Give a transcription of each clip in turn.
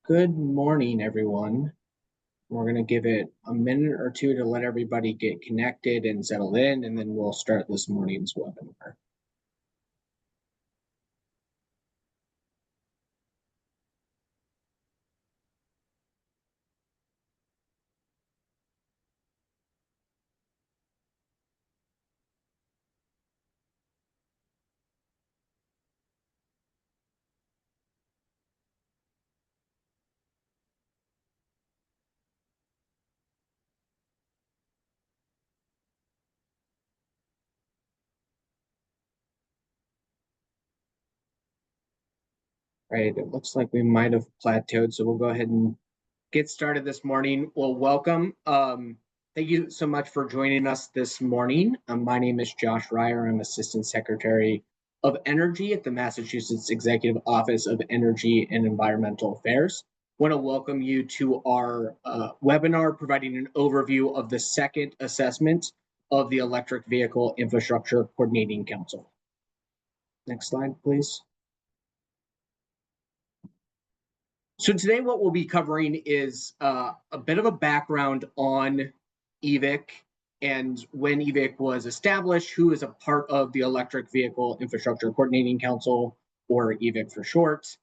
Good morning, everyone. We're going to give it a minute or two to let everybody get connected and settle in, and then we'll start this morning's webinar. Right, it looks like we might have plateaued, so we'll go ahead and get started this morning. Well, welcome. Thank you so much for joining us this morning. My name is Josh Ryer. I'm Assistant Secretary of Energy at the Massachusetts Executive Office of Energy and Environmental Affairs. I want to welcome you to our webinar providing an overview of the second assessment of the Electric Vehicle Infrastructure Coordinating Council. Next slide, please. So today what we'll be covering is a bit of a background on EVIC and when EVIC was established, who is a part of the Electric Vehicle Infrastructure Coordinating Council, or EVIC for short.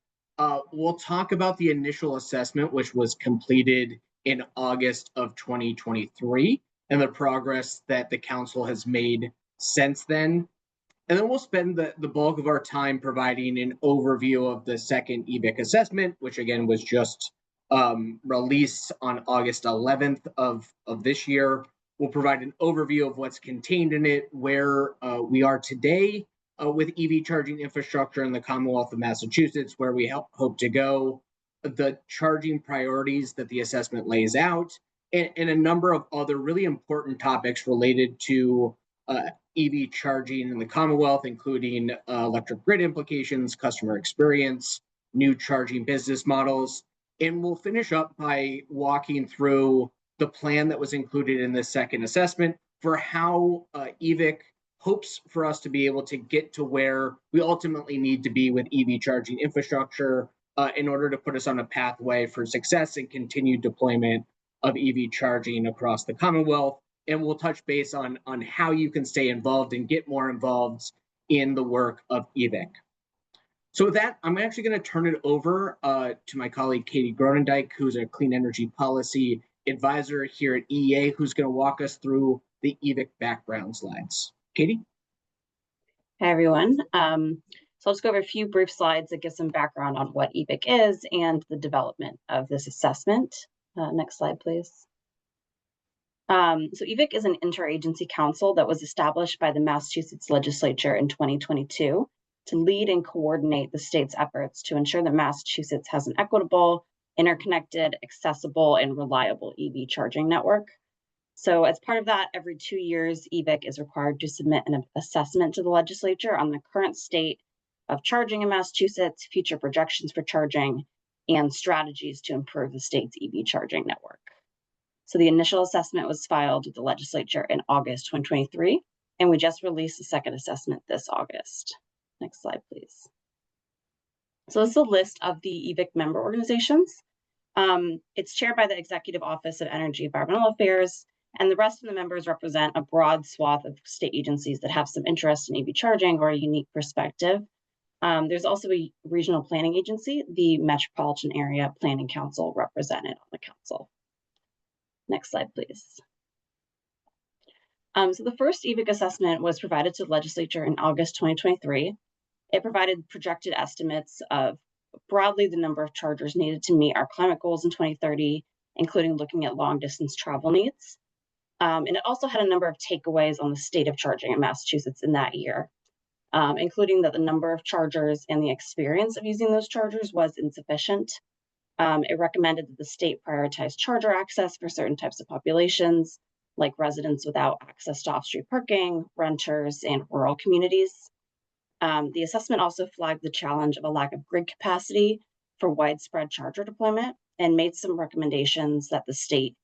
We'll talk about the initial assessment, which was completed in August of 2023, and the progress that the council has made since then. And then we'll spend the bulk of our time providing an overview of the second EVIC assessment, which again was just released on August 11th of this year. We'll provide an overview of what's contained in it, where we are today with EV charging infrastructure in the Commonwealth of Massachusetts, where we hope to go, the charging priorities that the assessment lays out, and a number of other really important topics related to EV charging in the Commonwealth, including electric grid implications, customer experience, new charging business models. And we'll finish up by walking through the plan that was included in this second assessment for how EVIC hopes for us to be able to get to where we ultimately need to be with EV charging infrastructure in order to put us on a pathway for success and continued deployment of EV charging across the Commonwealth. And we'll touch base on how you can stay involved and get more involved in the work of EVIC. So with that, I'm actually going to turn it over to my colleague, Katie Gronendijk, who's a clean energy policy advisor here at EEA, who's going to walk us through the EVIC background slides. Katie? Hi, everyone. So I'll just go over a few brief slides that give some background on what EVIC is and the development of this assessment. Next slide, please. So EVIC is an interagency council that was established by the Massachusetts legislature in 2022 to lead and coordinate the state's efforts to ensure that Massachusetts has an equitable, interconnected, accessible, and reliable EV charging network. So as part of that, every 2 years, EVIC is required to submit an assessment to the legislature on the current state of charging in Massachusetts, future projections for charging, and strategies to improve the state's EV charging network. So the initial assessment was filed with the legislature in August 2023, and we just released the second assessment this August. Next slide, please. So this is a list of the EVIC member organizations. It's chaired by the Executive Office of Energy and Environmental Affairs, and the rest of the members represent a broad swath of state agencies that have some interest in EV charging or a unique perspective. There's also a regional planning agency, the Metropolitan Area Planning Council, represented on the council. Next slide, please. So the first EVIC assessment was provided to the legislature in August 2023. It provided projected estimates of broadly the number of chargers needed to meet our climate goals in 2030, including looking at long distance travel needs. And it also had a number of takeaways on the state of charging in Massachusetts in that year, including that the number of chargers and the experience of using those chargers was insufficient. It recommended that the state prioritize charger access for certain types of populations, like residents without access to off-street parking, renters, and rural communities. The assessment also flagged the challenge of a lack of grid capacity for widespread charger deployment and made some recommendations that the state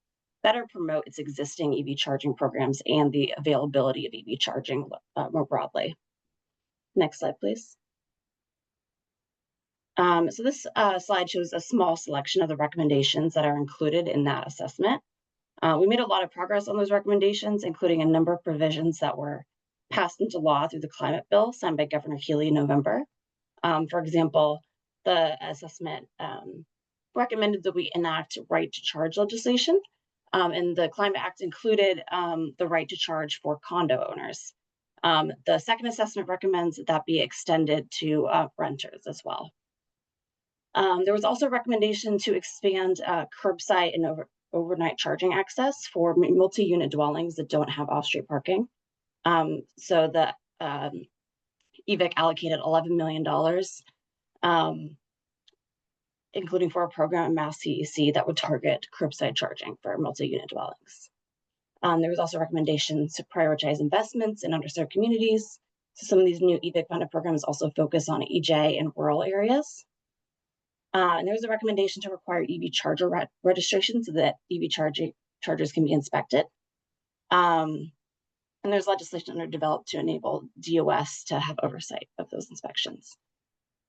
better promote its existing EV charging programs and the availability of EV charging more broadly. Next slide, please. So this slide shows a small selection of the recommendations that are included in that assessment. We made a lot of progress on those recommendations, including a number of provisions that were passed into law through the climate bill signed by Governor Healy in November. For example, the assessment recommended that we enact right to charge legislation, and the Climate Act included the right to charge for condo owners. The second assessment recommends that be extended to renters as well. There was also a recommendation to expand curbside and overnight charging access for multi-unit dwellings that don't have off-street parking. So the EVIC allocated $11 million, including for a program at Mass CEC that would target curbside charging for multi-unit dwellings. There was also recommendations to prioritize investments in underserved communities. So some of these new EVIC funded programs also focus on EJ and rural areas. And there was a recommendation to require EV charger registration so that EV chargers can be inspected. And there's legislation under developed to enable DOS to have oversight of those inspections.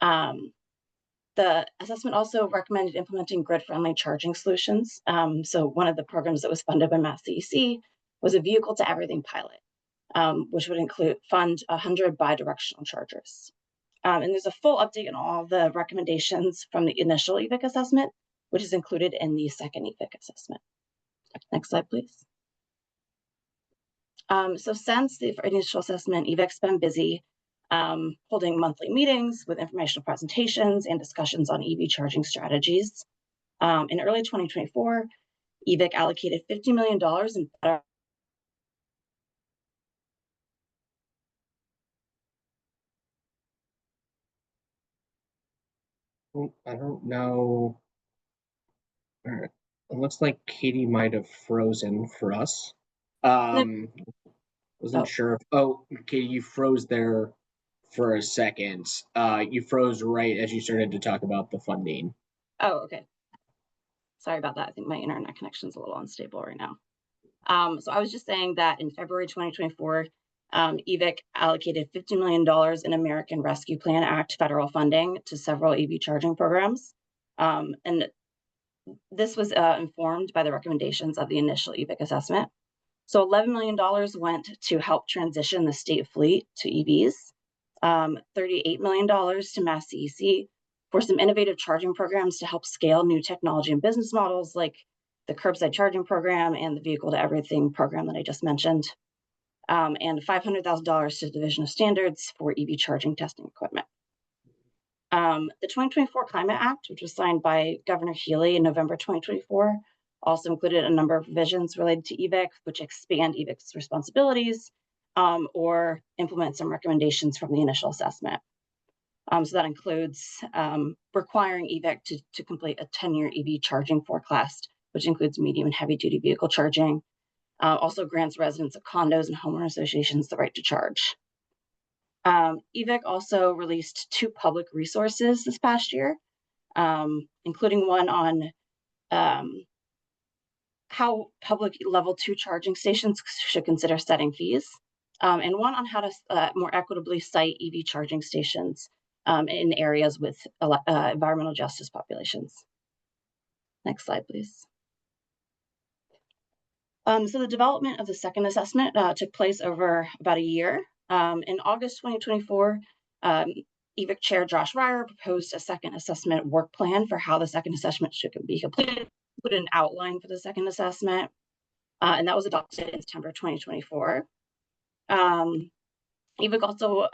The assessment also recommended implementing grid-friendly charging solutions. So one of the programs that was funded by Mass CEC was a vehicle to everything pilot, which would fund 100 bi-directional chargers. And there's a full update on all the recommendations from the initial EVIC assessment, which is included in the second EVIC assessment. Next slide, please. So since the initial assessment, EVIC's been busy holding monthly meetings with informational presentations and discussions on EV charging strategies. In early 2024, EVIC allocated $50 million in federal I don't know. All right. It looks like Katie might have frozen for us. Wasn't sure if, Katie, you froze there for a second. You froze right as you started to talk about the funding. Oh, okay. Sorry about that. I think my internet connection is a little unstable right now. So I was just saying that in February 2024, EVIC allocated $50 million in American Rescue Plan Act federal funding to several EV charging programs. And this was informed by the recommendations of the initial EVIC assessment. So $11 million went to help transition the state fleet to EVs, $38 million to Mass CEC for some innovative charging programs to help scale new technology and business models like the curbside charging program and the vehicle to everything program that I just mentioned, and $500,000 to the Division of Standards for EV charging testing equipment. The 2024 Climate Act, which was signed by Governor Healy in November 2024, also included a number of provisions related to EVIC, which expand EVIC's responsibilities or implement some recommendations from the initial assessment. So that includes requiring EVIC to complete a 10-year EV charging forecast, which includes medium and heavy-duty vehicle charging. Also grants residents of condos and homeowner associations the right to charge. EVIC also released 2 public resources this past year, including one on how public level 2 charging stations should consider setting fees, and one on how to more equitably site EV charging stations in areas with environmental justice populations. Next slide, please. So the development of the second assessment took place over about a year. In August 2024, EVIC Chair Josh Ryer proposed a second assessment work plan for how the second assessment should be completed, put an outline for the second assessment, and that was adopted in September 2024. EVIC also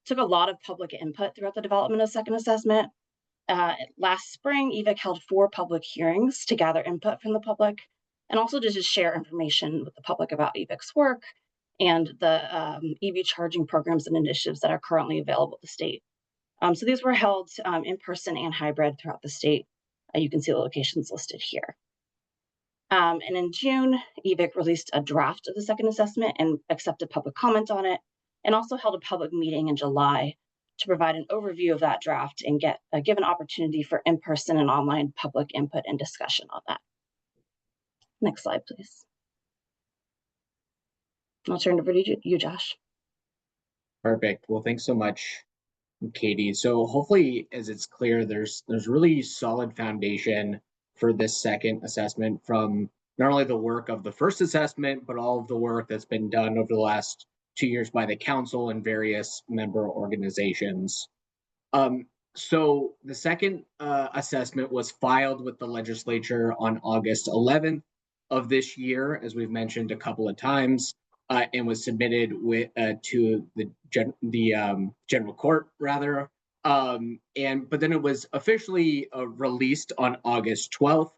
took a lot of public input throughout the development of the second assessment. Last spring, EVIC held 4 public hearings to gather input from the public and also to just share information with the public about EVIC's work and the EV charging programs and initiatives that are currently available at the state. So these were held in person and hybrid throughout the state. You can see the locations listed here. And in June, EVIC released a draft of the second assessment and accepted public comment on it, and also held a public meeting in July to provide an overview of that draft and give an opportunity for in-person and online public input and discussion on that. Next slide, please. I'll turn it over to you, Josh. Perfect. Well, thanks so much, Katie. So hopefully, as it's clear, there's really solid foundation for this second assessment from not only the work of the first assessment, but all of the work that's been done over the last 2 years by the council and various member organizations. So the second assessment was filed with the legislature on August 11th of this year, as we've mentioned a couple of times, and was submitted to the general court rather. But then it was officially released on August 12th.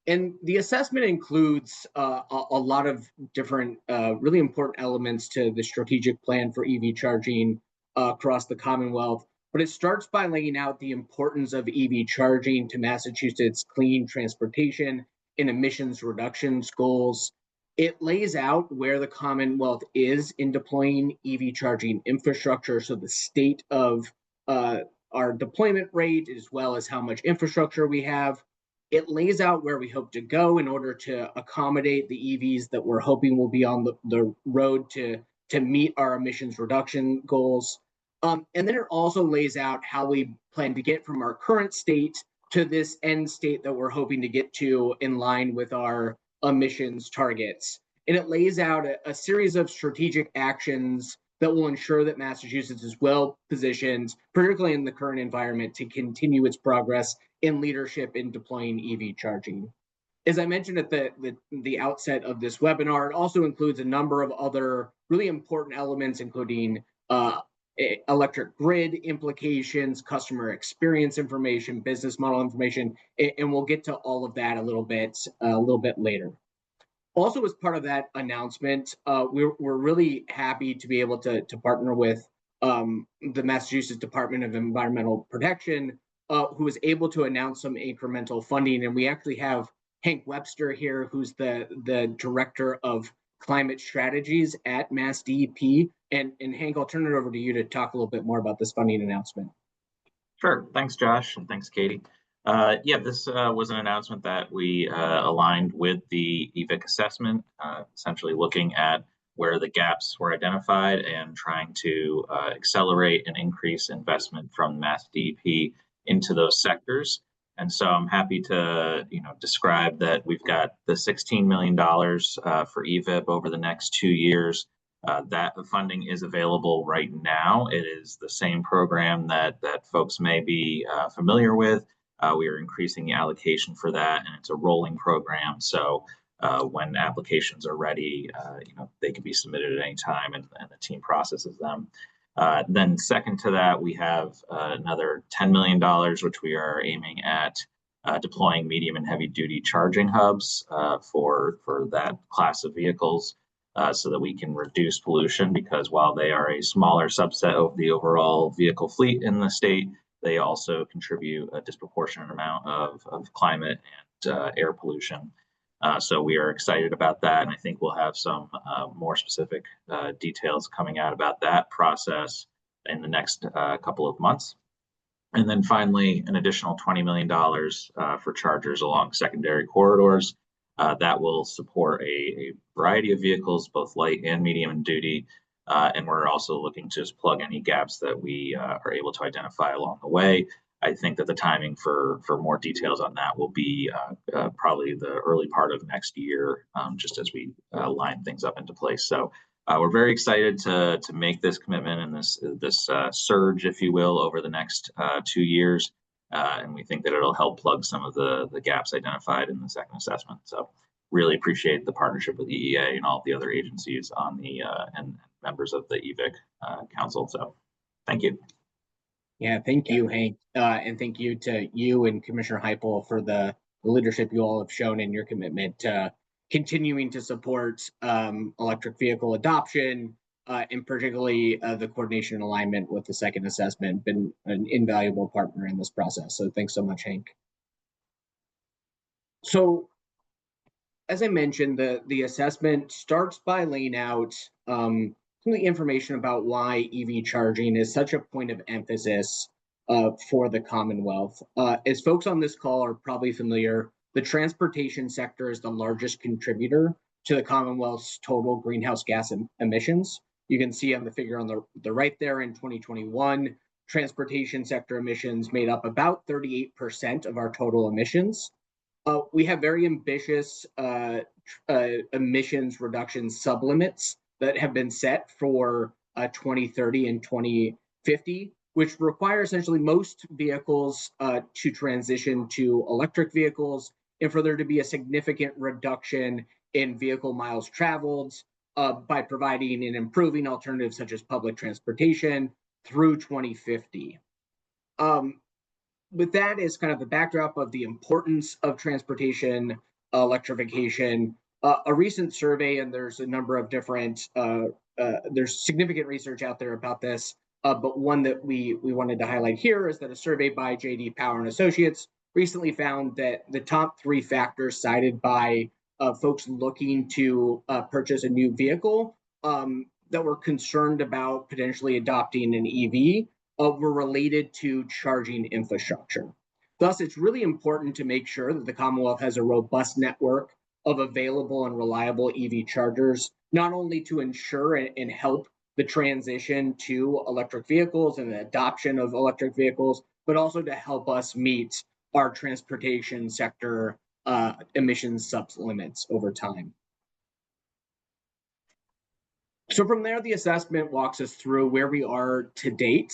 And the assessment includes a lot of different, really important elements to the strategic plan for EV charging across the Commonwealth. But it starts by laying out the importance of EV charging to Massachusetts' clean transportation and emissions reductions goals. It lays out where the Commonwealth is in deploying EV charging infrastructure, so the state of our deployment rate, as well as how much infrastructure we have. It lays out where we hope to go in order to accommodate the EVs that we're hoping will be on the road to meet our emissions reduction goals. And then it also lays out how we plan to get from our current state to this end state that we're hoping to get to in line with our emissions targets. And it lays out a series of strategic actions that will ensure that Massachusetts is well positioned, particularly in the current environment, to continue its progress in leadership in deploying EV charging. As I mentioned at the outset of this webinar, it also includes a number of other really important elements, including electric grid implications, customer experience information, business model information, and we'll get to all of that a little bit later. Also, as part of that announcement, we're really happy to be able to partner with the Massachusetts Department of Environmental Protection, who was able to announce some incremental funding. And we actually have Hank Webster here, who's the director of climate strategies at Mass DEP. And Hank, I'll turn it over to you to talk a little bit more about this funding announcement. Sure. Thanks, Josh, and thanks, Katie. This was an announcement that we aligned with the EVIC assessment, essentially looking at where the gaps were identified and trying to accelerate and increase investment from Mass DEP into those sectors. And so I'm happy to describe that we've got the $16 million for EVIP over the next 2 years. That funding is available right now. It is the same program that folks may be familiar with. We are increasing the allocation for that, and it's a rolling program. So when applications are ready, they can be submitted at any time, and the team processes them. Then second to that, we have another $10 million, which we are aiming at deploying medium and heavy duty charging hubs for that class of vehicles. So that we can reduce pollution, because while they are a smaller subset of the overall vehicle fleet in the state, they also contribute a disproportionate amount of climate and air pollution. So we are excited about that, and I think we'll have some more specific details coming out about that process in the next couple of months. And then finally, an additional $20 million for chargers along secondary corridors. That will support a variety of vehicles, both light and medium and duty. And we're also looking to just plug any gaps that we are able to identify along the way. I think that the timing for more details on that will be probably the early part of next year, just as we line things up into place. So we're very excited to make this commitment and this surge, if you will, over the next 2 years. And we think that it'll help plug some of the gaps identified in the second assessment. So really appreciate the partnership with EEA and all of the other agencies on the and members of the EVIC Council. So thank you. Yeah, thank you, Hank. And thank you to you and Commissioner Heupel for the leadership you all have shown in your commitment to continuing to support electric vehicle adoption, and particularly the coordination and alignment with the second assessment. Been an invaluable partner in this process. So thanks so much, Hank. So as I mentioned, the assessment starts by laying out some of the information about why EV charging is such a point of emphasis for the Commonwealth. As folks on this call are probably familiar, the transportation sector is the largest contributor to the Commonwealth's total greenhouse gas emissions. You can see on the figure on the right there in 2021, transportation sector emissions made up about 38% of our total emissions. We have very ambitious emissions reduction sublimits that have been set for 2030 and 2050, which require essentially most vehicles to transition to electric vehicles and for there to be a significant reduction in vehicle miles traveled by providing and improving alternatives such as public transportation through 2050. With that as kind of the backdrop of the importance of transportation electrification, a recent survey, and there's a number of different, there's significant research out there about this, but one that we wanted to highlight here is that a survey by J.D. Power and Associates recently found that the top 3 factors cited by folks looking to purchase a new vehicle that were concerned about potentially adopting an EV were related to charging infrastructure. Thus, it's really important to make sure that the Commonwealth has a robust network of available and reliable EV chargers, not only to ensure and help the transition to electric vehicles and the adoption of electric vehicles, but also to help us meet our transportation sector emissions sublimits over time. So from there, the assessment walks us through where we are to date.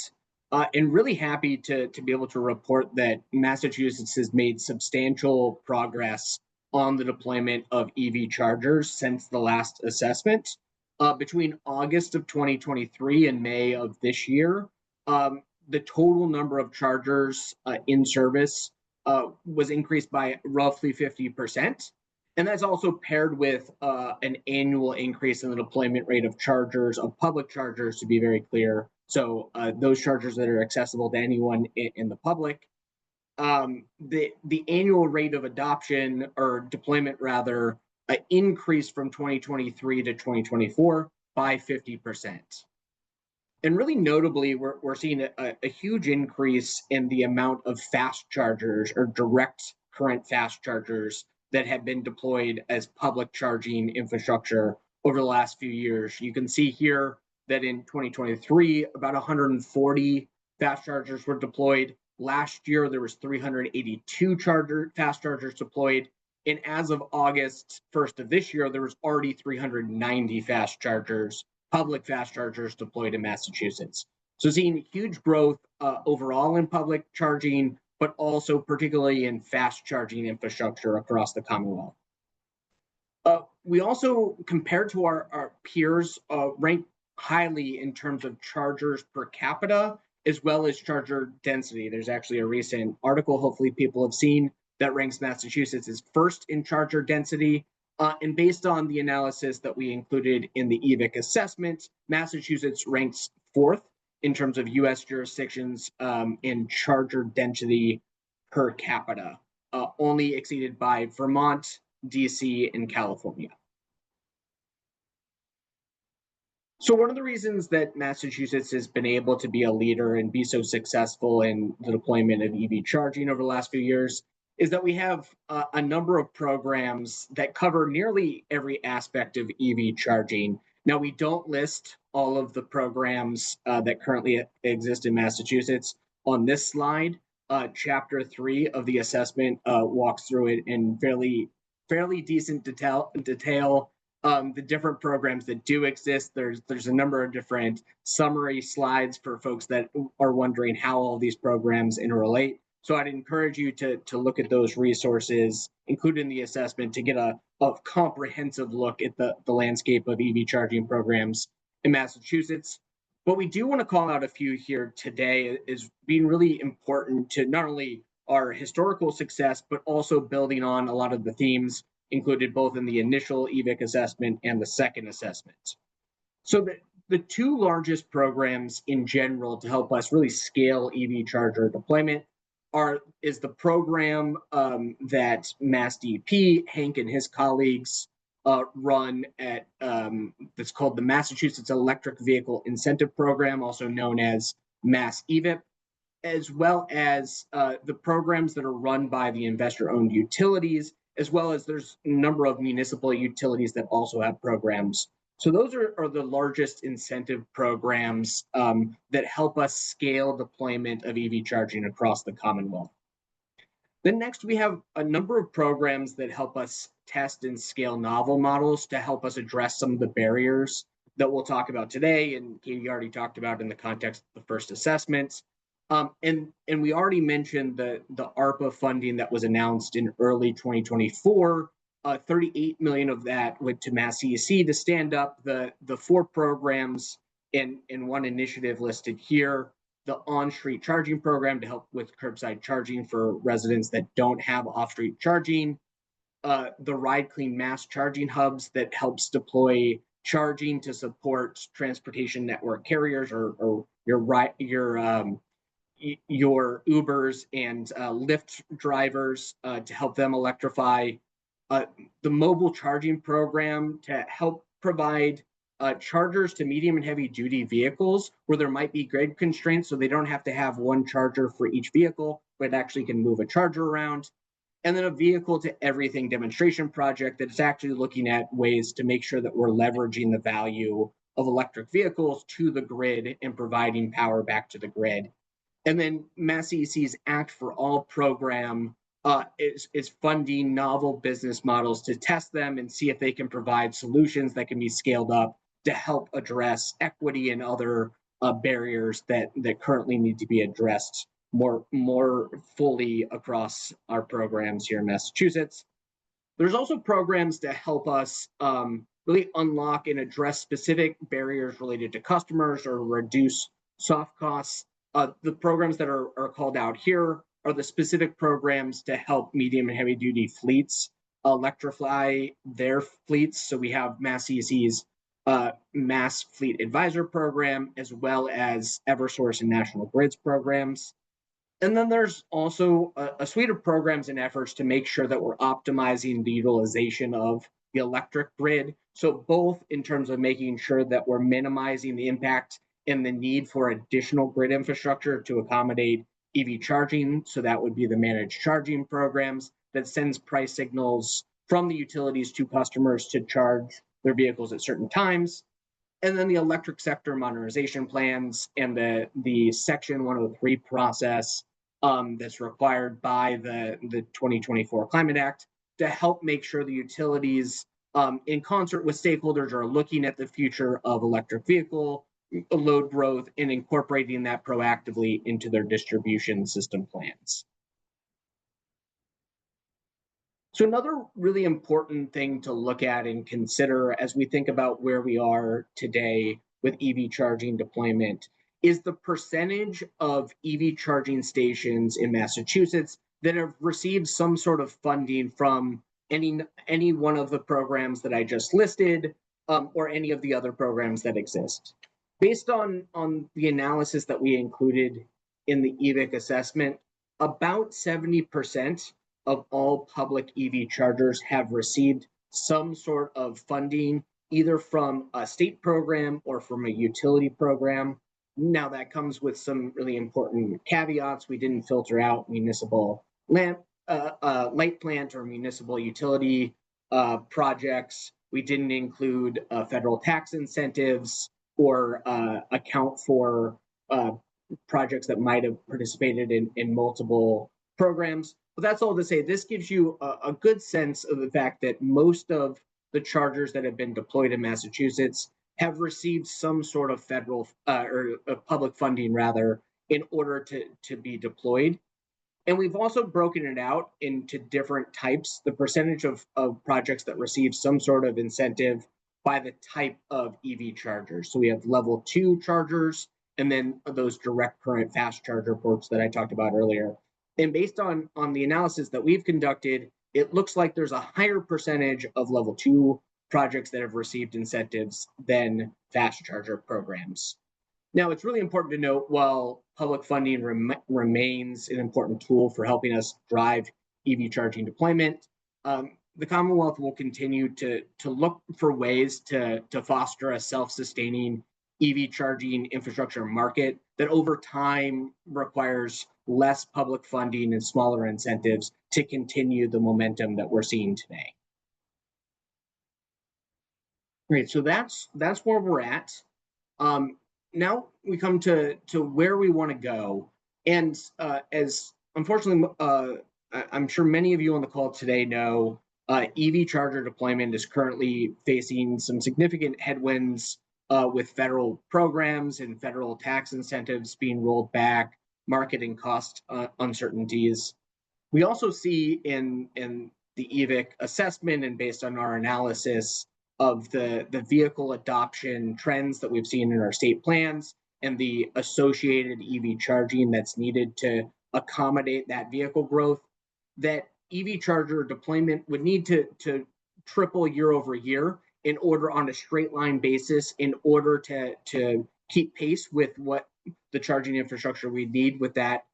And really happy to be able to report that Massachusetts has made substantial progress on the deployment of EV chargers since the last assessment. Between August of 2023 and May of this year, the total number of chargers in service was increased by roughly 50%. And that's also paired with an annual increase in the deployment rate of chargers, of public chargers, to be very clear. So those chargers that are accessible to anyone in the public. The annual rate of adoption or deployment rather increased from 2023 to 2024 by 50%. And really notably, we're seeing a huge increase in the amount of fast chargers or direct current fast chargers that have been deployed as public charging infrastructure over the last few years. You can see here that in 2023, about 140 fast chargers were deployed. Last year, there was 382 fast chargers deployed. And as of August 1st of this year, there was already 390 public fast chargers deployed in Massachusetts. So seeing huge growth overall in public charging, but also particularly in fast charging infrastructure across the Commonwealth. We also, compared to our peers, rank highly in terms of chargers per capita, as well as charger density. There's actually a recent article, hopefully people have seen, that ranks Massachusetts as first in charger density. And based on the analysis that we included in the EVIC assessment, Massachusetts ranks 4th in terms of US jurisdictions in charger density per capita, only exceeded by Vermont, DC, and California. So one of the reasons that Massachusetts has been able to be a leader and be so successful in the deployment of EV charging over the last few years is that we have a number of programs that cover nearly every aspect of EV charging. Now, we don't list all of the programs that currently exist in Massachusetts on this slide. Chapter 3 of the assessment walks through it in fairly decent detail. The different programs that do exist. There's a number of different summary slides for folks that are wondering how all these programs interrelate. So I'd encourage you to look at those resources, including the assessment, to get a comprehensive look at the landscape of EV charging programs in Massachusetts. What we do want to call out a few here today is being really important to not only our historical success, but also building on a lot of the themes included both in the initial EVIC assessment and the second assessment. So the 2 largest programs in general to help us really scale EV charger deployment is the program that MassDEP, Hank and his colleagues run at, that's called the Massachusetts Electric Vehicle Incentive Program, also known as MassEVIP, as well as the programs that are run by the investor-owned utilities, as well as there's a number of municipal utilities that also have programs So those are the largest incentive programs that help us scale deployment of EV charging across the Commonwealth. Then next, we have a number of programs that help us test and scale novel models to help us address some of the barriers that we'll talk about today, and Katie already talked about in the context of the first assessments. And we already mentioned the ARPA funding that was announced in early 2024. 38 million of that went to Mass CEC to stand up the 4 programs and one initiative listed here. The on-street charging program to help with curbside charging for residents that don't have off-street charging. The Ride Clean Mass charging hubs that helps deploy charging to support transportation network carriers or your Ubers and Lyft drivers to help them electrify. The mobile charging program to help provide chargers to medium and heavy duty vehicles where there might be grid constraints, so they don't have to have one charger for each vehicle, but actually can move a charger around. And then a vehicle to everything demonstration project that's actually looking at ways to make sure that we're leveraging the value of electric vehicles to the grid and providing power back to the grid. And then Mass CEC's Act for All program is funding novel business models to test them and see if they can provide solutions that can be scaled up to help address equity and other barriers that currently need to be addressed more fully across our programs here in Massachusetts. There's also programs to help us really unlock and address specific barriers related to customers or reduce soft costs. The programs that are called out here are the specific programs to help medium and heavy duty fleets electrify their fleets. So we have Mass CEC's Mass Fleet Advisor program, as well as Eversource and National Grids programs. And then there's also a suite of programs and efforts to make sure that we're optimizing the utilization of the electric grid. So both in terms of making sure that we're minimizing the impact and the need for additional grid infrastructure to accommodate EV charging. So that would be the managed charging programs that sends price signals from the utilities to customers to charge their vehicles at certain times. And then the electric sector modernization plans and the Section 103 process that's required by the 2024 Climate Act to help make sure the utilities, in concert with stakeholders, are looking at the future of electric vehicle load growth and incorporating that proactively into their distribution system plans. So another really important thing to look at and consider as we think about where we are today with EV charging deployment is the percentage of EV charging stations in Massachusetts that have received some sort of funding from any one of the programs that I just listed, or any of the other programs that exist. Based on the analysis that we included in the EVIC assessment, about 70% of all public EV chargers have received some sort of funding, either from a state program or from a utility program. Now that comes with some really important caveats. We didn't filter out municipal light plant or municipal utility projects. We didn't include federal tax incentives or account for projects that might have participated in multiple programs. But that's all to say, this gives you a good sense of the fact that most of the chargers that have been deployed in Massachusetts have received some sort of federal or public funding, rather, in order to be deployed. And we've also broken it out into different types, the percentage of projects that receive some sort of incentive by the type of EV chargers. So we have level 2 chargers, and then those direct current fast charger ports that I talked about earlier. And based on the analysis that we've conducted, it looks like there's a higher percentage of level 2 projects that have received incentives than fast charger programs. Now, it's really important to note, while public funding remains an important tool for helping us drive EV charging deployment, the Commonwealth will continue to look for ways to foster a self-sustaining EV charging infrastructure market that over time requires less public funding and smaller incentives to continue the momentum that we're seeing today. Great. So that's where we're at. Now we come to where we want to go, and as unfortunately, I'm sure many of you on the call today know, EV charger deployment is currently facing some significant headwinds with federal programs and federal tax incentives being rolled back, market and cost uncertainties. We also see in the EVIC assessment and based on our analysis of the vehicle adoption trends that we've seen in our state plans and the associated EV charging that's needed to accommodate that vehicle growth, that EV charger deployment would need to triple year over year in order on a straight line basis in order to keep pace with what the charging infrastructure we need with that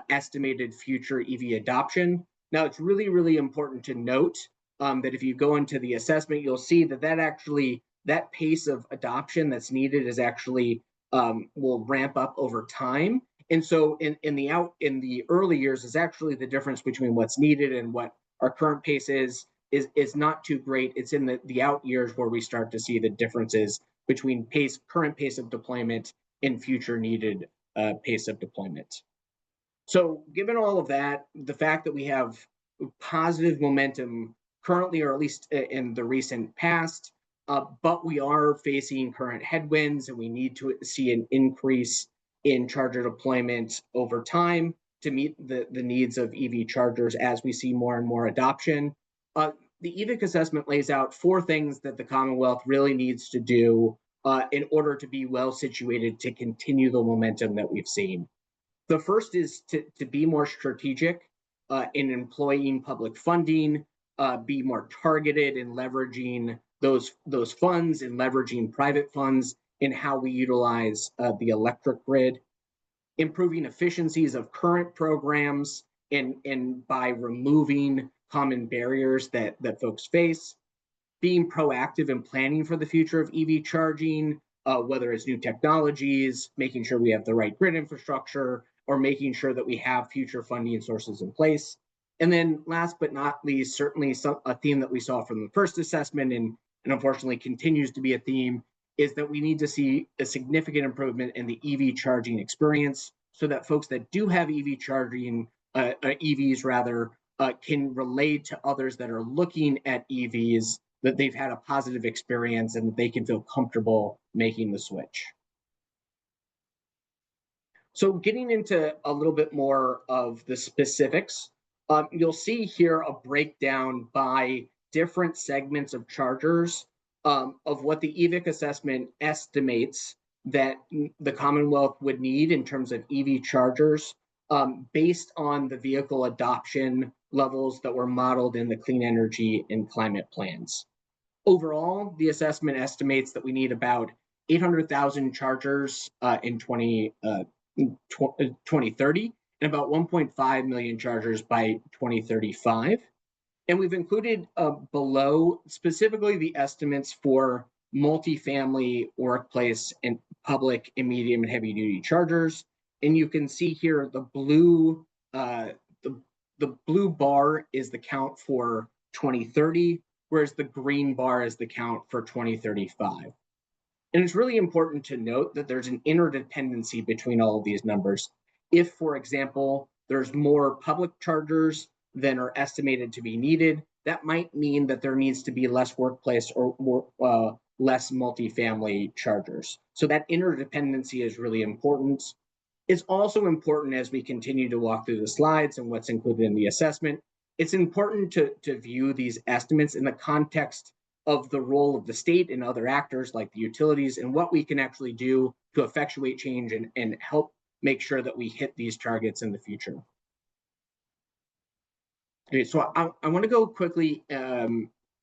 estimated future EV adoption. Now, it's really, really important to note that if you go into the assessment, you'll see that that pace of adoption that's needed is actually will ramp up over time. And so in the early years is actually the difference between what's needed and what our current pace is not too great. It's in the out years where we start to see the differences between current pace of deployment and future needed pace of deployment. So given all of that, the fact that we have positive momentum currently, or at least in the recent past, but we are facing current headwinds and we need to see an increase in charger deployment over time to meet the needs of EV chargers as we see more and more adoption. The EVIC assessment lays out 4 things that the Commonwealth really needs to do in order to be well situated to continue the momentum that we've seen. The first is to be more strategic in employing public funding, be more targeted in leveraging those funds and leveraging private funds in how we utilize the electric grid, improving efficiencies of current programs and by removing common barriers that folks face, being proactive in planning for the future of EV charging, whether it's new technologies, making sure we have the right grid infrastructure, or making sure that we have future funding sources in place. And then last but not least, certainly a theme that we saw from the first assessment and unfortunately continues to be a theme is that we need to see a significant improvement in the EV charging experience so that folks that do have EV charging, EVs rather, can relate to others that are looking at EVs that they've had a positive experience and that they can feel comfortable making the switch. So getting into a little bit more of the specifics, you'll see here a breakdown by different segments of chargers of what the EVIC assessment estimates that the Commonwealth would need in terms of EV chargers based on the vehicle adoption levels that were modeled in the clean energy and climate plans. Overall, the assessment estimates that we need about 800,000 chargers in 2030 and about 1.5 million chargers by 2035. And we've included below specifically the estimates for multifamily, workplace, and public and medium and heavy duty chargers. And you can see here the blue bar is the count for 2030, whereas the green bar is the count for 2035. And it's really important to note that there's an interdependency between all of these numbers. If, for example, there's more public chargers than are estimated to be needed, that might mean that there needs to be less workplace or more, less multifamily chargers. So that interdependency is really important. It's also important as we continue to walk through the slides and what's included in the assessment. It's important to view these estimates in the context of the role of the state and other actors like the utilities and what we can actually do to effectuate change and help make sure that we hit these targets in the future. Okay, so I want to go quickly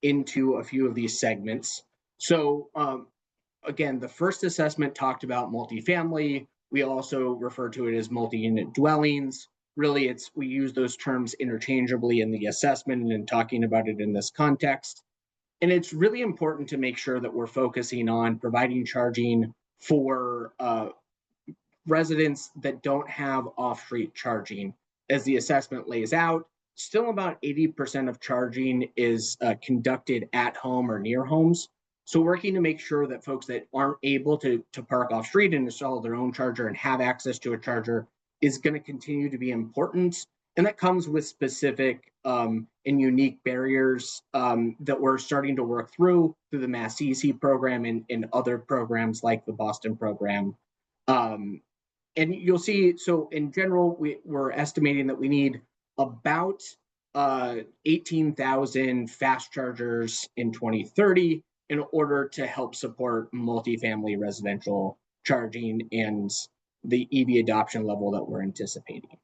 into a few of these segments. So again, the first assessment talked about multifamily. We also refer to it as multi-unit dwellings. Really, we use those terms interchangeably in the assessment and in talking about it in this context. And it's really important to make sure that we're focusing on providing charging for residents that don't have off-street charging. As the assessment lays out, still about 80% of charging is conducted at home or near homes. So working to make sure that folks that aren't able to park off street and install their own charger and have access to a charger is going to continue to be important. And that comes with specific and unique barriers that we're starting to work through the Mass EC program and other programs like the Boston program. And you'll see, so in general, we're estimating that we need about 18,000 fast chargers in 2030 in order to help support multifamily residential charging and the EV adoption level that we're anticipating.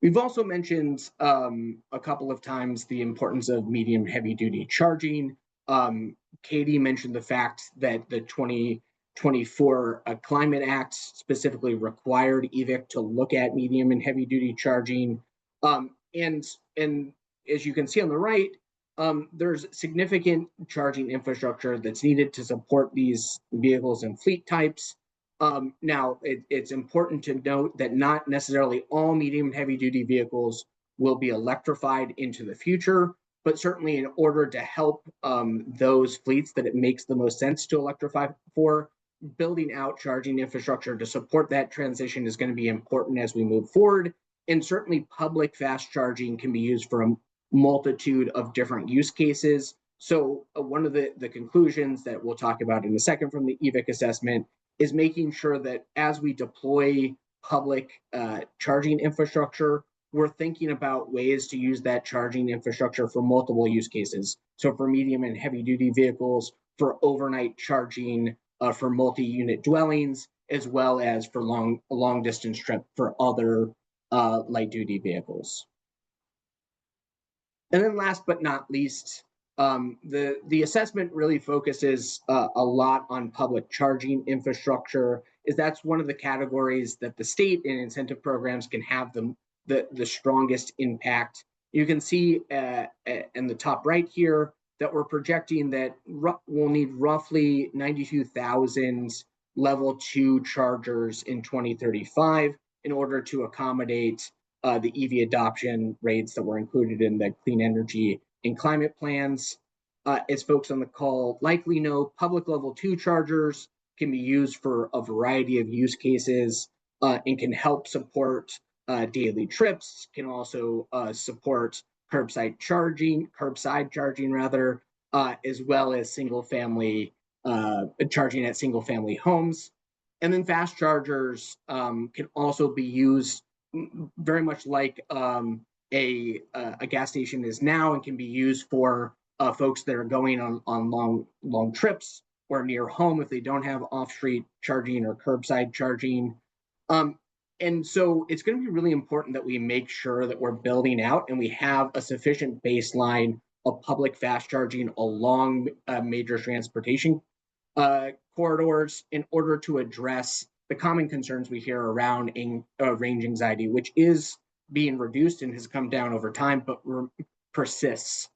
We've also mentioned a couple of times the importance of medium heavy duty charging. Katie mentioned the fact that the 2024 Climate Act specifically required EVIC to look at medium and heavy duty charging. And as you can see on the right, there's significant charging infrastructure that's needed to support these vehicles and fleet types. Now, it's important to note that not necessarily all medium and heavy duty vehicles will be electrified into the future, but certainly in order to help those fleets that it makes the most sense to electrify for, building out charging infrastructure to support that transition is going to be important as we move forward. And certainly public fast charging can be used for a multitude of different use cases. So one of the conclusions that we'll talk about in a second from the EVIC assessment is making sure that as we deploy public charging infrastructure, we're thinking about ways to use that charging infrastructure for multiple use cases. So for medium and heavy duty vehicles, for overnight charging, for multi-unit dwellings, as well as for long distance trip for other light duty vehicles. And then last but not least, the assessment really focuses a lot on public charging infrastructure, is that's one of the categories that the state and incentive programs can have the strongest impact. You can see in the top right here that we're projecting that we'll need roughly 92,000 level 2 chargers in 2035 in order to accommodate the EV adoption rates that were included in the clean energy and climate plans. As folks on the call likely know, public level 2 chargers can be used for a variety of use cases and can help support daily trips, can also support curbside charging rather, as well as single family charging at single family homes. And then fast chargers can also be used very much like a gas station is now, and can be used for folks that are going on long trips or near home if they don't have off-street charging or curbside charging. And so it's going to be really important that we make sure that we're building out and we have a sufficient baseline of public fast charging along major transportation corridors in order to address the common concerns we hear around range anxiety, which is being reduced and has come down over time, but persists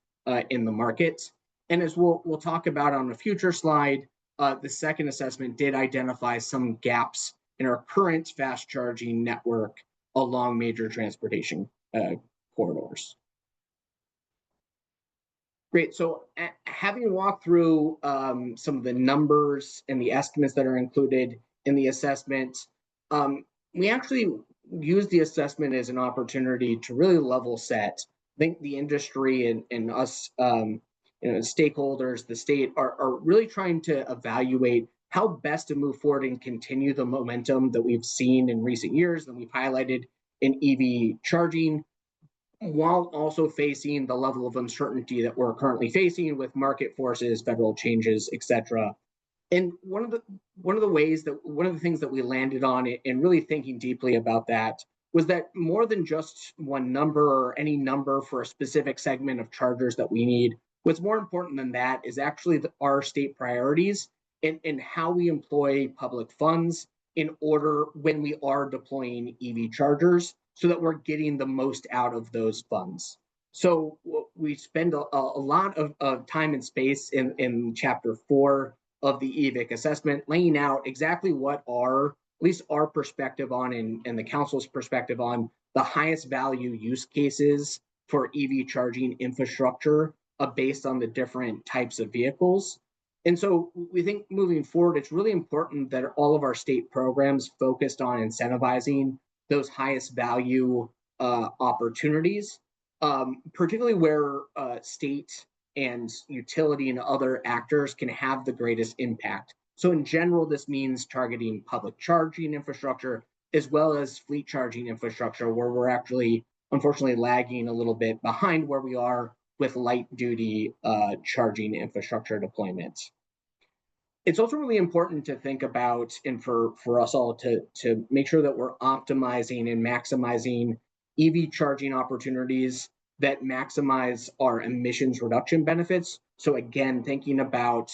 in the market. And as we'll talk about on a future slide, the second assessment did identify some gaps in our current fast charging network along major transportation corridors. Great, so having walked through some of the numbers and the estimates that are included in the assessment, we actually use the assessment as an opportunity to really level set. I think the industry and us, stakeholders, the state are really trying to evaluate how best to move forward and continue the momentum that we've seen in recent years and we've highlighted in EV charging, while also facing the level of uncertainty that we're currently facing with market forces, federal changes, et cetera. And one of the things that we landed on and really thinking deeply about that was that more than just one number or any number for a specific segment of chargers that we need, what's more important than that is actually our state priorities and how we employ public funds in order when we are deploying EV chargers so that we're getting the most out of those funds. So we spend a lot of time and space in chapter 4 of the EVIC assessment, laying out exactly what are, at least our perspective on and the council's perspective on the highest value use cases for EV charging infrastructure based on the different types of vehicles. And so we think moving forward, it's really important that all of our state programs focused on incentivizing those highest value opportunities, particularly where state and utility and other actors can have the greatest impact. So in general, this means targeting public charging infrastructure as well as fleet charging infrastructure, where we're actually unfortunately lagging a little bit behind where we are with light duty charging infrastructure deployment. It's also really important to think about, and for us all to make sure that we're optimizing and maximizing EV charging opportunities that maximize our emissions reduction benefits. So again, thinking about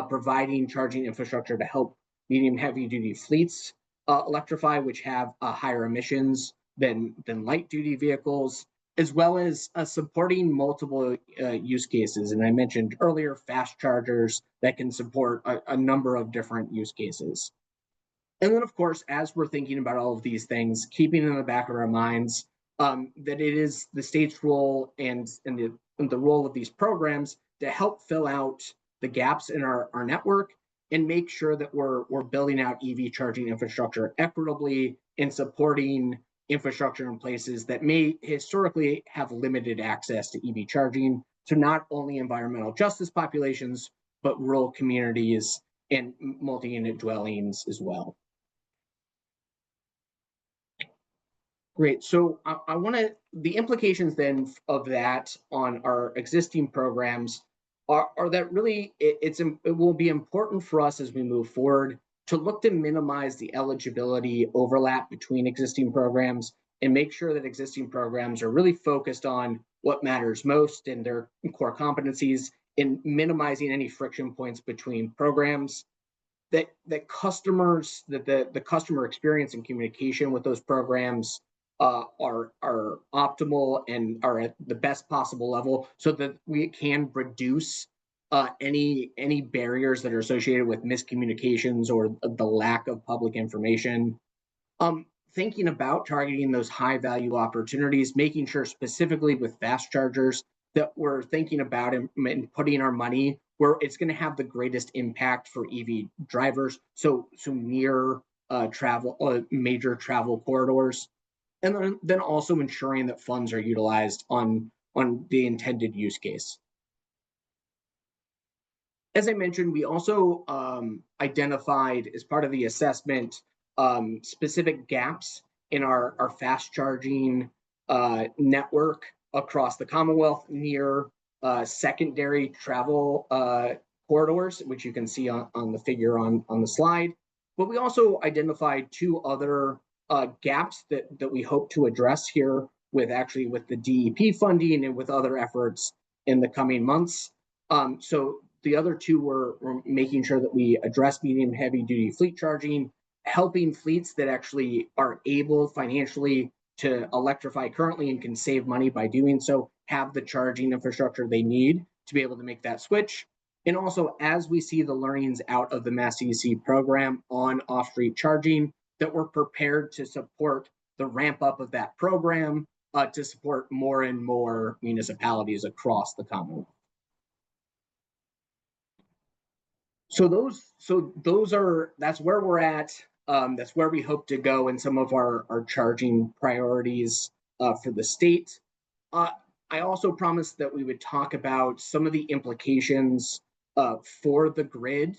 providing charging infrastructure to help medium heavy duty fleets electrify, which have higher emissions than light duty vehicles, as well as supporting multiple use cases. And I mentioned earlier, fast chargers that can support a number of different use cases. And then, of course, as we're thinking about all of these things, keeping in the back of our minds that it is the state's role and the role of these programs to help fill out the gaps in our network and make sure that we're building out EV charging infrastructure equitably and supporting infrastructure in places that may historically have limited access to EV charging. So not only environmental justice populations, but rural communities and multi-unit dwellings as well. Great. So I want to, the implications then of that on our existing programs are that really it will be important for us as we move forward to look to minimize the eligibility overlap between existing programs and make sure that existing programs are really focused on what matters most in their core competencies, in minimizing any friction points between programs, that customers, that the customer experience and communication with those programs are optimal and are at the best possible level, so that we can reduce any barriers that are associated with miscommunications or the lack of public information. Thinking about targeting those high value opportunities, making sure specifically with fast chargers that we're thinking about and putting our money where it's going to have the greatest impact for EV drivers. So near major travel corridors. And then also ensuring that funds are utilized on the intended use case. As I mentioned, we also identified as part of the assessment specific gaps in our fast charging network across the Commonwealth near secondary travel corridors, which you can see on the figure on the slide. But we also identified two other gaps that we hope to address here with the DEP funding and with other efforts in the coming months. So the other two were making sure that we address medium heavy duty fleet charging, helping fleets that actually are able financially to electrify currently and can save money by doing so, have the charging infrastructure they need to be able to make that switch. And also, as we see the learnings out of the Mass DEC program on off-street charging, that we're prepared to support the ramp up of that program to support more and more municipalities across the Commonwealth. That's where we're at. That's where we hope to go in some of our charging priorities for the state. I also promised that we would talk about some of the implications for the grid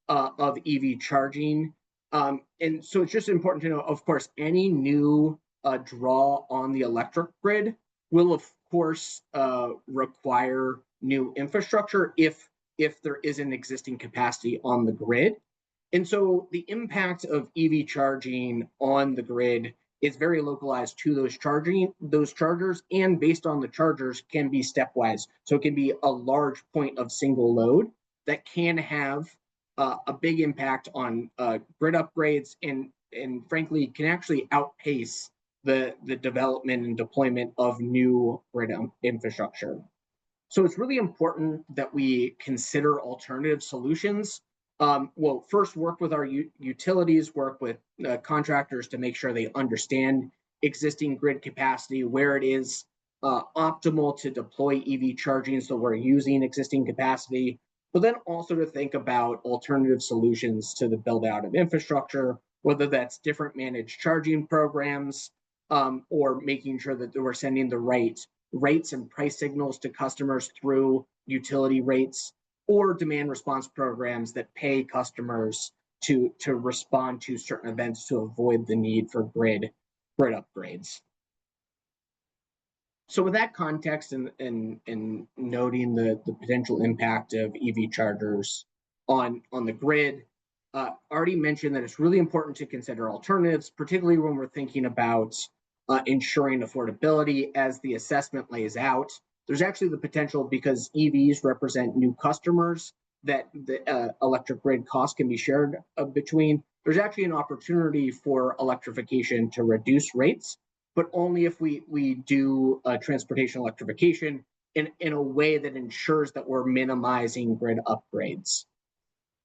of EV charging. And so it's just important to know, of course, any new draw on the electric grid will, of course, require new infrastructure if there is an existing capacity on the grid. And so the impact of EV charging on the grid is very localized to those chargers, and based on the chargers can be stepwise. So it can be a large point of single load that can have a big impact on grid upgrades and frankly can actually outpace the development and deployment of new grid infrastructure. So it's really important that we consider alternative solutions. We'll first work with our utilities, work with contractors to make sure they understand existing grid capacity, where it is optimal to deploy EV charging, so we're using existing capacity, but then also to think about alternative solutions to the build out of infrastructure, whether that's different managed charging programs, or making sure that we're sending the right rates and price signals to customers through utility rates, or demand response programs that pay customers to respond to certain events to avoid the need for grid upgrades. So with that context and noting the potential impact of EV chargers on the grid, already mentioned that it's really important to consider alternatives, particularly when we're thinking about ensuring affordability. As the assessment lays out, there's actually the potential, because EVs represent new customers that the electric grid costs can be shared between. There's actually an opportunity for electrification to reduce rates, but only if we do transportation electrification in a way that ensures that we're minimizing grid upgrades.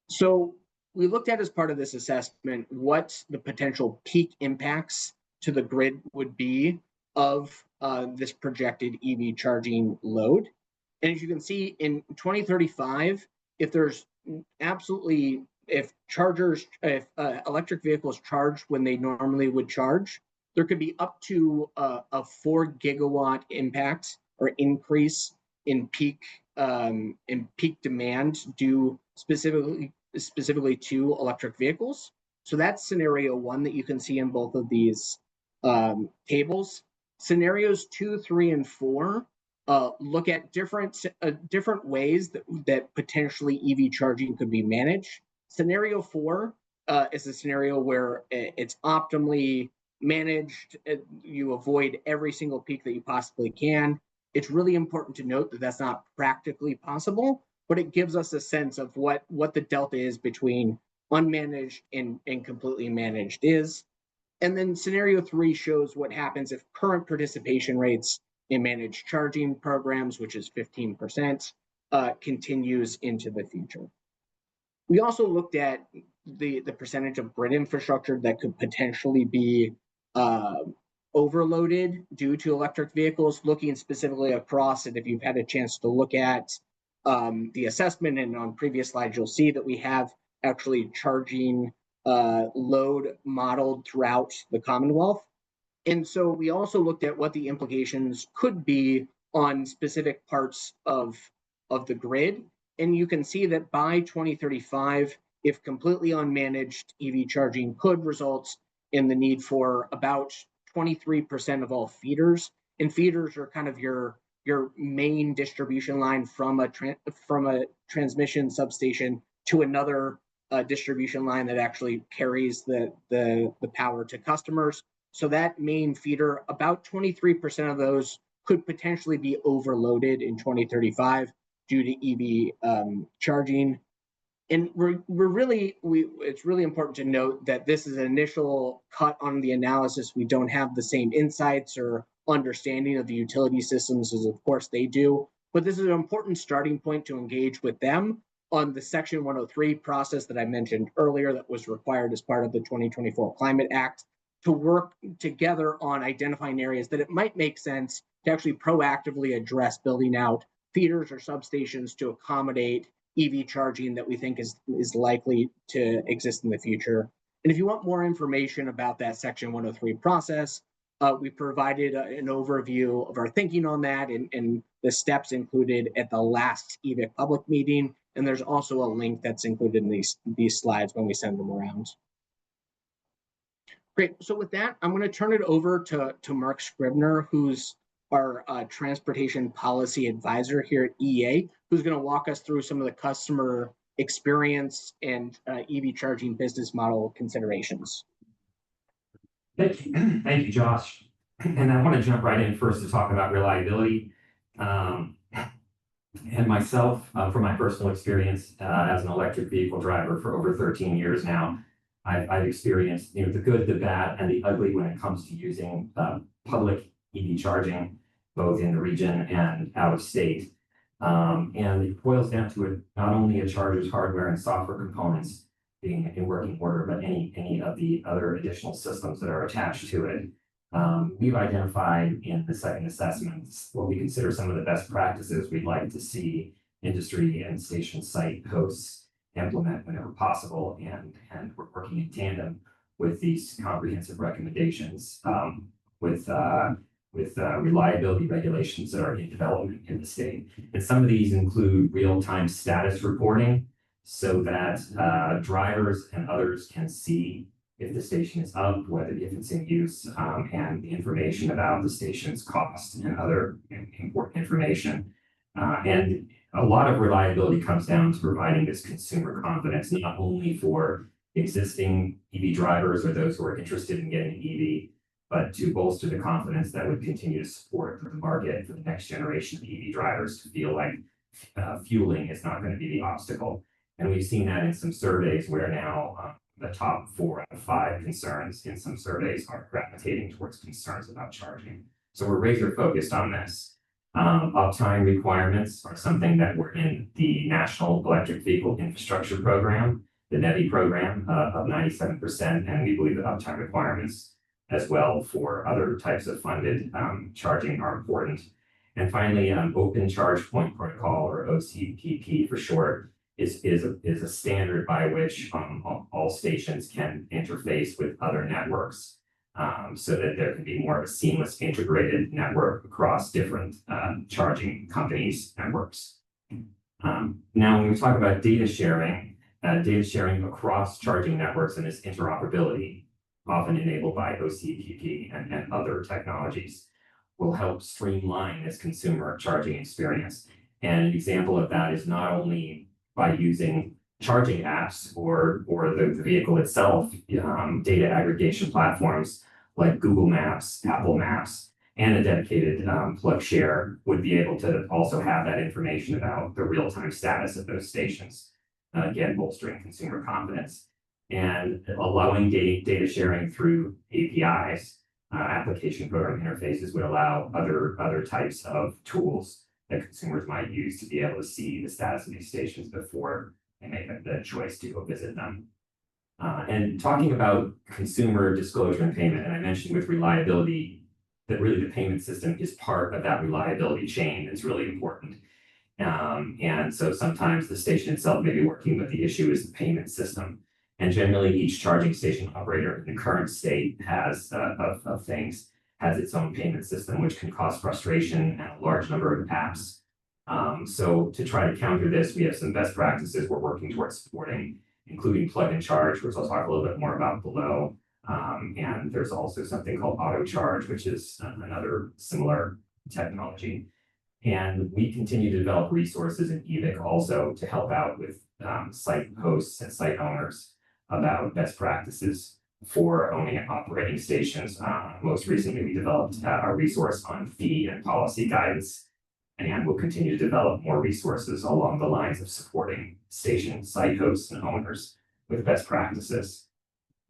So we looked at, as part of this assessment, what the potential peak impacts to the grid would be of this projected EV charging load. And as you can see, in 2035, if electric vehicles charge when they normally would charge, there could be up to a 4 gigawatt impact or increase in peak demand due specifically to electric vehicles. So that's scenario 1 that you can see in both of these tables. Scenarios 2, 3, and 4 look at different ways that potentially EV charging could be managed. Scenario 4 is a scenario where it's optimally managed. You avoid every single peak that you possibly can. It's really important to note that that's not practically possible, but it gives us a sense of what the delta is between unmanaged and completely managed is. And then scenario 3 shows what happens if current participation rates in managed charging programs, which is 15%, continues into the future. We also looked at the percentage of grid infrastructure that could potentially be overloaded due to electric vehicles, looking specifically across it. If you've had a chance to look at the assessment, and on previous slides, you'll see that we have actually charging load modeled throughout the Commonwealth. And so we also looked at what the implications could be on specific parts of the grid. And you can see that by 2035, if completely unmanaged, EV charging could result in the need for about 23% of all feeders. And feeders are kind of your main distribution line from a transmission substation to another distribution line that actually carries the power to customers. So that main feeder, about 23% of those could potentially be overloaded in 2035 due to EV charging. And it's really important to note that this is an initial cut on the analysis. We don't have the same insights or understanding of the utility systems as, of course, they do. But this is an important starting point to engage with them on the Section 103 process that I mentioned earlier that was required as part of the 2024 Climate Act, to work together on identifying areas that it might make sense to actually proactively address building out feeders or substations to accommodate EV charging that we think is likely to exist in the future. And if you want more information about that Section 103 process, we provided an overview of our thinking on that and the steps included at the last EVIC public meeting. And there's also a link that's included in these slides when we send them around. Great. So with that, I'm going to turn it over to Mark Scribner, who's our transportation policy advisor here at EEA, who's going to walk us through some of the customer experience and EV charging business model considerations. Thank you, Josh. And I want to jump right in first to talk about reliability. And myself, from my personal experience as an electric vehicle driver for over 13 years now, I've experienced the good, the bad, and the ugly when it comes to using public EV charging, both in the region and out of state. And it boils down to not only a charger's hardware and software components being in working order, but any of the other additional systems that are attached to it. We've identified in the second assessments what we consider some of the best practices we'd like to see industry and station site hosts implement whenever possible, and we're working in tandem with these comprehensive recommendations with reliability regulations that are in development in the state. And some of these include real-time status reporting so that drivers and others can see if the station is up, if it's in use, and the information about the station's cost and other important information. And a lot of reliability comes down to providing this consumer confidence, not only for existing EV drivers or those who are interested in getting an EV, but to bolster the confidence that would continue to support the market for the next generation of EV drivers to feel like fueling is not going to be the obstacle. And we've seen that in some surveys where now the top 4 out of 5 concerns in some surveys are gravitating towards concerns about charging. So we're razor focused on this. Uptime requirements are something that were in the National Electric Vehicle Infrastructure Program, the NEVI program of 97%, and we believe that uptime requirements as well for other types of funded charging are important. And finally, Open Charge Point Protocol, or OCPP for short, is a standard by which all stations can interface with other networks so that there can be more of a seamless integrated network across different charging companies' networks. Now, when we talk about data sharing across charging networks and this interoperability, often enabled by OCPP and other technologies, will help streamline this consumer charging experience. And an example of that is not only by using charging apps or the vehicle itself, data aggregation platforms like Google Maps, Apple Maps, and a dedicated PlugShare would be able to also have that information about the real-time status of those stations, again, bolstering consumer confidence. And allowing data sharing through APIs, application program interfaces, would allow other types of tools that consumers might use to be able to see the status of these stations before they make the choice to go visit them. And talking about consumer disclosure and payment, and I mentioned with reliability that really the payment system is part of that reliability chain. It's really important. And so sometimes the station itself may be working, but the issue is the payment system. And generally, each charging station operator in the current state has of things has its own payment system, which can cause frustration and a large number of apps. So to try to counter this, we have some best practices we're working towards supporting, including Plug and Charge, which I'll talk a little bit more about below. And there's also something called Auto Charge, which is another similar technology. And we continue to develop resources in EVIC also to help out with site hosts and site owners about best practices for owning and operating stations. Most recently, we developed a resource on fee and policy guidance, and we'll continue to develop more resources along the lines of supporting station site hosts and owners with best practices.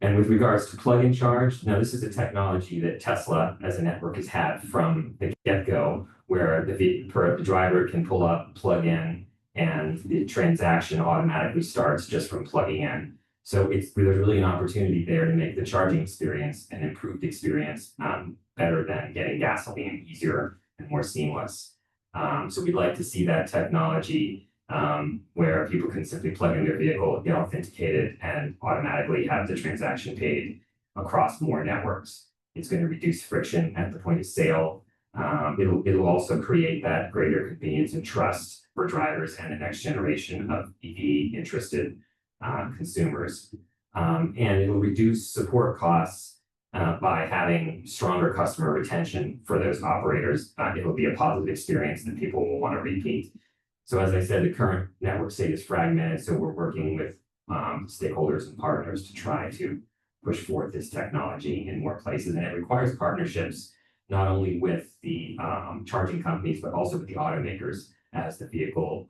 And with regards to Plug and Charge, now this is a technology that Tesla as a network has had from the get-go, where the driver can pull up, plug in, and the transaction automatically starts just from plugging in. So there's really an opportunity there to make the charging experience an improved experience, better than getting gasoline, easier and more seamless. So we'd like to see that technology where people can simply plug in their vehicle, get authenticated, and automatically have the transaction paid across more networks. It's going to reduce friction at the point of sale. It'll also create that greater convenience and trust for drivers and the next generation of EV interested consumers. And it'll reduce support costs by having stronger customer retention for those operators. It'll be a positive experience that people will want to repeat. So as I said, the current network state is fragmented, so we're working with stakeholders and partners to try to push forward this technology in more places. And it requires partnerships not only with the charging companies, but also with the automakers, as the vehicle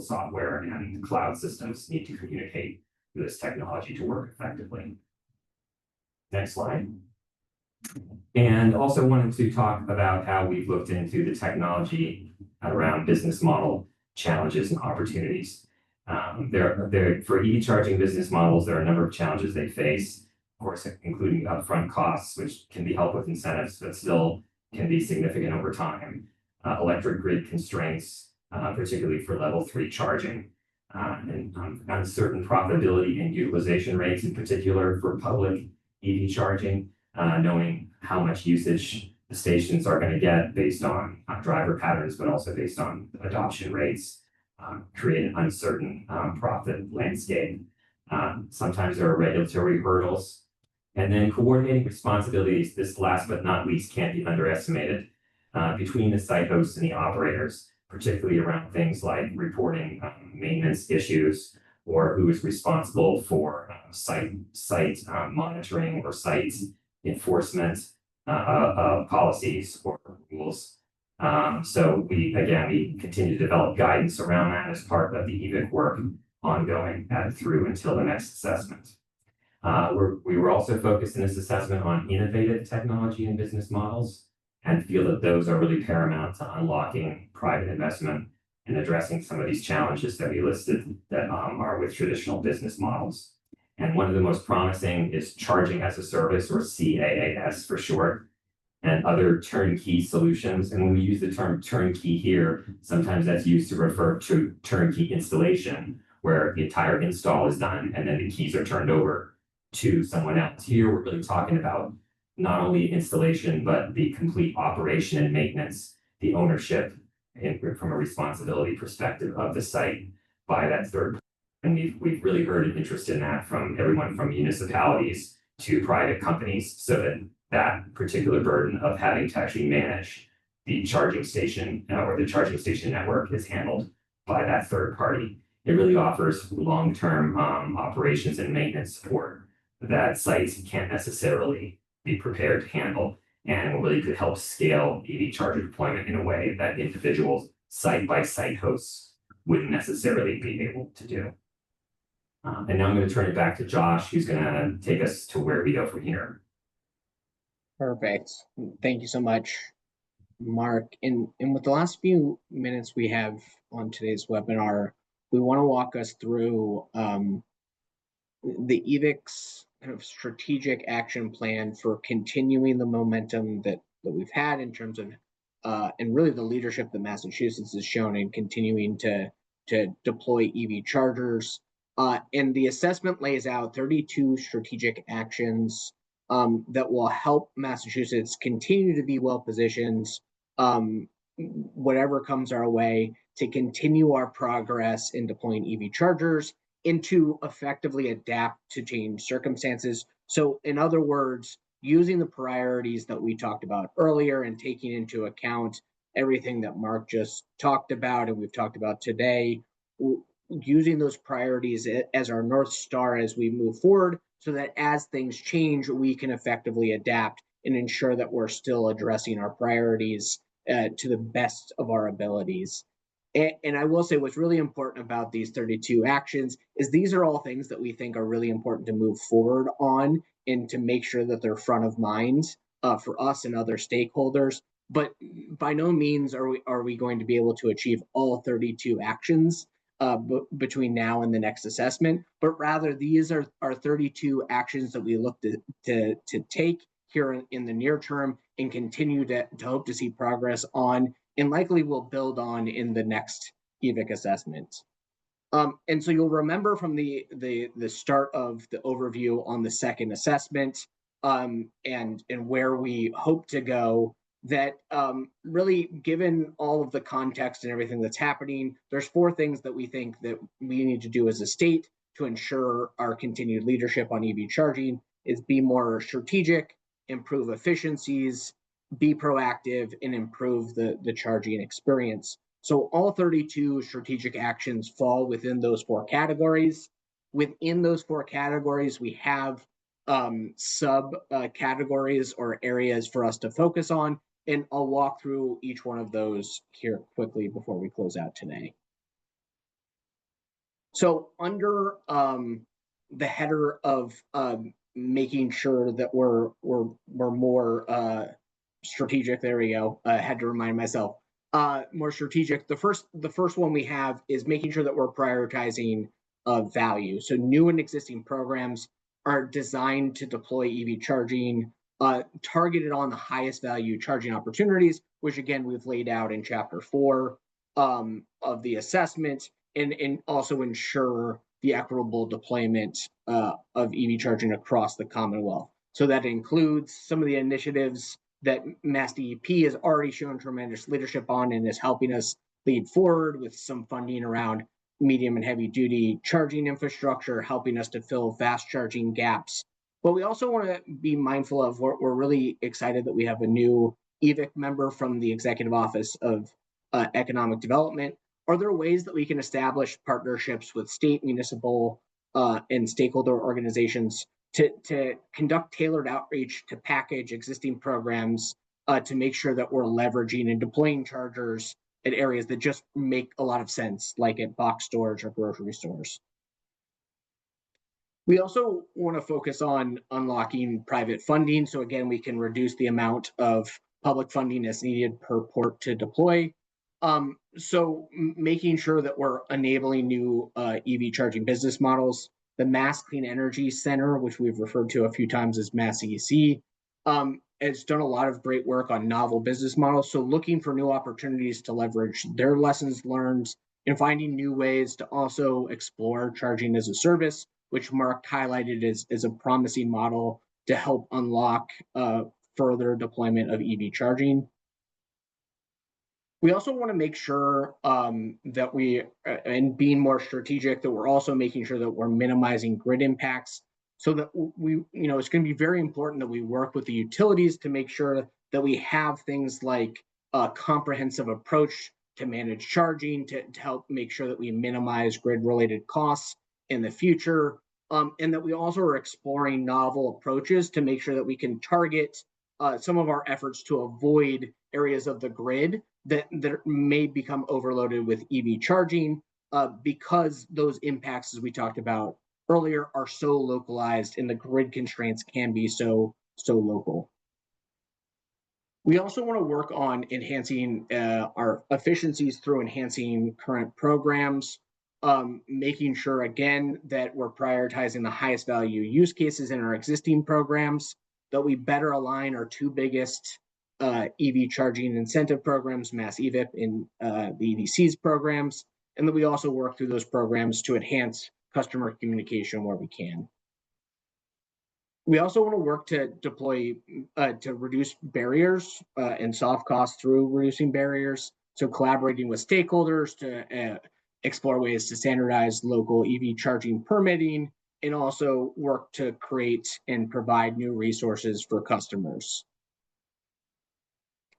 software and cloud systems need to communicate for this technology to work effectively. Next slide. And also wanted to talk about how we've looked into the technology around business model challenges and opportunities. For EV charging business models, there are a number of challenges they face. course, including upfront costs, which can be helped with incentives, but still can be significant over time. Electric grid constraints, particularly for level 3 charging, and uncertain profitability and utilization rates, in particular for public EV charging, knowing how much usage the stations are going to get based on driver patterns, but also based on adoption rates, create an uncertain profit landscape. Sometimes there are regulatory hurdles. And then coordinating responsibilities, this last but not least, can't be underestimated, between the site hosts and the operators, particularly around things like reporting maintenance issues or who is responsible for site monitoring or site enforcement of policies or rules. So we continue to develop guidance around that as part of the EVIC work ongoing through until the next assessment. We were also focused in this assessment on innovative technology and business models, and feel that those are really paramount to unlocking private investment and addressing some of these challenges that we listed that are with traditional business models. And one of the most promising is charging as a service, or CAAS for short, and other turnkey solutions. And when we use the term turnkey here, sometimes that's used to refer to turnkey installation, where the entire install is done and then the keys are turned over to someone else. Here, we're really talking about not only installation, but the complete operation and maintenance, the ownership, and from a responsibility perspective of the site by that third party. And we've really heard an interest in that from everyone from municipalities to private companies, so that that particular burden of having to actually manage the charging station or the charging station network is handled by that third party. It really offers long-term operations and maintenance support that sites can't necessarily be prepared to handle, and really could help scale EV charger deployment in a way that individual site-by-site hosts wouldn't necessarily be able to do. And now I'm going to turn it back to Josh, who's going to take us to where we go from here. Perfect. Thank you so much, Mark. And with the last few minutes we have on today's webinar, we want to walk us through the EVIC's kind of strategic action plan for continuing the momentum that we've had in terms of and really the leadership that Massachusetts has shown in continuing to deploy EV chargers. And the assessment lays out 32 strategic actions that will help Massachusetts continue to be well positioned, whatever comes our way, to continue our progress in deploying EV chargers and to effectively adapt to changed circumstances. So in other words, using the priorities that we talked about earlier and taking into account everything that Mark just talked about and we've talked about today, using those priorities as our North Star as we move forward, so that as things change, we can effectively adapt and ensure that we're still addressing our priorities to the best of our abilities. And I will say what's really important about these 32 actions is these are all things that we think are really important to move forward on and to make sure that they're front of mind for us and other stakeholders. But by no means are we going to be able to achieve all 32 actions between now and the next assessment, but rather these are 32 actions that we look to take here in the near term and continue to hope to see progress on, and likely will build on in the next EVIC assessment. And so you'll remember from the start of the overview on the second assessment and where we hope to go, that really, given all of the context and everything that's happening, there's 4 things that we think that we need to do as a state to ensure our continued leadership on EV charging is be more strategic, improve efficiencies, be proactive, and improve the charging experience. So all 32 strategic actions fall within those 4 categories. Within those 4 categories, we have sub categories or areas for us to focus on. And I'll walk through each one of those here quickly before we close out today. So under the header of making sure that we're more strategic, there we go. I had to remind myself. More strategic. The first one we have is making sure that we're prioritizing value. So new and existing programs are designed to deploy EV charging targeted on the highest value charging opportunities, which again, we've laid out in chapter 4 of the assessment, and also ensure the equitable deployment of EV charging across the Commonwealth. So that includes some of the initiatives that Mass DEP has already shown tremendous leadership on and is helping us lead forward with some funding around medium and heavy duty charging infrastructure, helping us to fill fast charging gaps. But we also want to be mindful of what we're really excited that we have a new EVIC member from the Executive Office of Economic Development. Are there ways that we can establish partnerships with state, municipal, and stakeholder organizations to conduct tailored outreach to package existing programs to make sure that we're leveraging and deploying chargers at areas that just make a lot of sense, like at box stores or grocery stores? We also want to focus on unlocking private funding. So again, we can reduce the amount of public funding as needed per port to deploy. So making sure that we're enabling new EV charging business models. The Mass Clean Energy Center, which we've referred to a few times as Mass EEC, has done a lot of great work on novel business models. So looking for new opportunities to leverage their lessons learned and finding new ways to also explore charging as a service, which Mark highlighted as a promising model to help unlock further deployment of EV charging. We also want to make sure that we, and being more strategic, that we're also making sure that we're minimizing grid impacts, so that we, it's going to be very important that we work with the utilities to make sure that we have things like a comprehensive approach to manage charging, to help make sure that we minimize grid-related costs in the future, and that we also are exploring novel approaches to make sure that we can target some of our efforts to avoid areas of the grid that may become overloaded with EV charging because those impacts, as we talked about earlier, are so localized and the grid constraints can be so local. We also want to work on enhancing our efficiencies through enhancing current programs, making sure, again, that we're prioritizing the highest value use cases in our existing programs, that we better align our two biggest EV charging incentive programs, Mass EVIP and the EDC's programs, and that we also work through those programs to enhance customer communication where we can. We also want to work to deploy, to reduce barriers and soft costs through reducing barriers. So collaborating with stakeholders to explore ways to standardize local EV charging permitting, and also work to create and provide new resources for customers.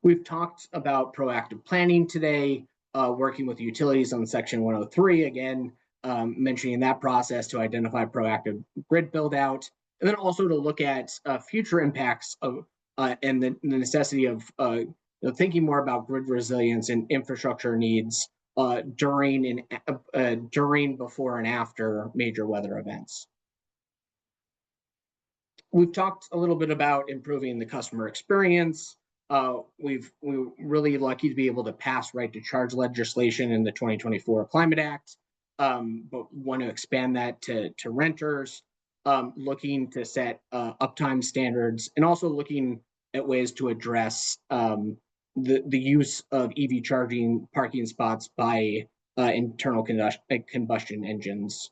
We've talked about proactive planning today, working with utilities on Section 103, again, mentioning that process to identify proactive grid build out, and then also to look at future impacts of and the necessity of thinking more about grid resilience and infrastructure needs during, before, and after major weather events. We've talked a little bit about improving the customer experience. We're really lucky to be able to pass right to charge legislation in the 2024 Climate Act, but want to expand that to renters, looking to set uptime standards, and also looking at ways to address the use of EV charging parking spots by internal combustion engines.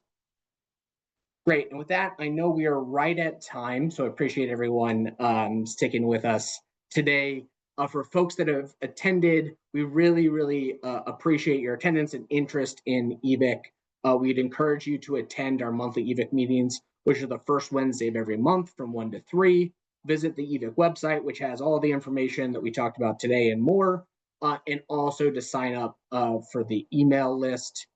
Great, and with that, I know we are right at time, so I appreciate everyone sticking with us today. For folks that have attended, we really appreciate your attendance and interest in EVIC. We'd encourage you to attend our monthly EVIC meetings, which are the first Wednesday of every month from 1 to 3. Visit the EVIC website, which has all the information that we talked about today and more, and also to sign up for the email list.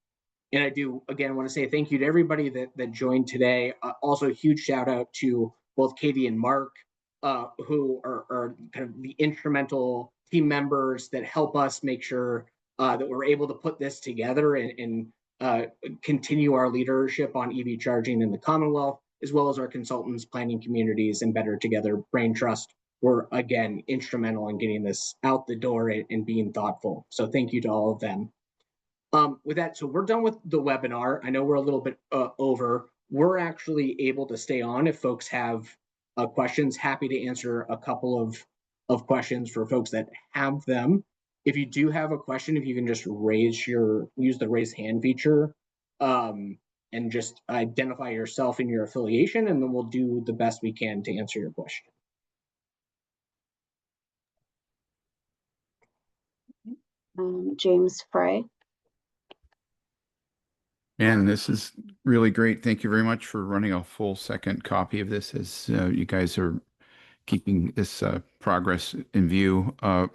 And I do, again, want to say thank you to everybody that joined today. Also, a huge shout out to both Katie and Mark, who are kind of the instrumental team members that help us make sure that we're able to put this together and continue our leadership on EV charging in the Commonwealth, as well as our consultants, planning communities, and Better Together Brain Trust were, again, instrumental in getting this out the door and being thoughtful. So thank you to all of them. With that, so we're done with the webinar. I know we're a little bit over. we're actually able to stay on if folks have questions. Happy to answer a couple of questions for folks that have them. If you do have a question, if you can just use the raise hand feature, and just identify yourself and your affiliation, and then we'll do the best we can to answer your question. James Frey. And this is really great. Thank you very much for running a full second copy of this as you guys are keeping this progress in view. My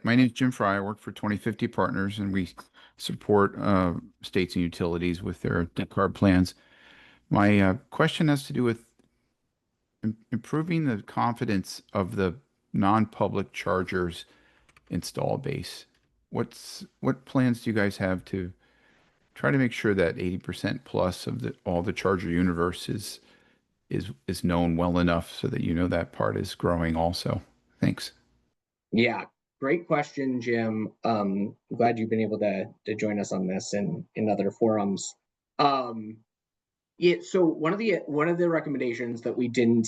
name is Jim Fry. I work for 2050 Partners, and we support states and utilities with their decarb plans. My question has to do with improving the confidence of the non-public chargers install base. What plans do you guys have to try to make sure that 80% plus of all the charger universe is known well enough so that you know that part is growing also? Thanks. Yeah, great question, Jim. Glad you've been able to join us on this and in other forums. Yeah, so one of the recommendations that we didn't,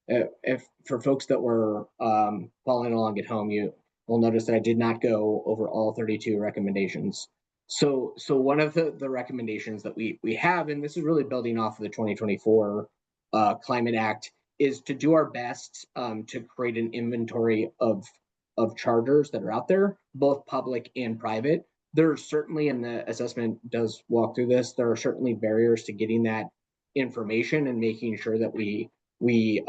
if for folks that were following along at home, you will notice that I did not go over all 32 recommendations. So one of the recommendations that we have, and this is really building off of the 2024 Climate Act, is to do our best to create an inventory of chargers that are out there, both public and private. There are certainly, and the assessment does walk through this, there are certainly barriers to getting that information and making sure that we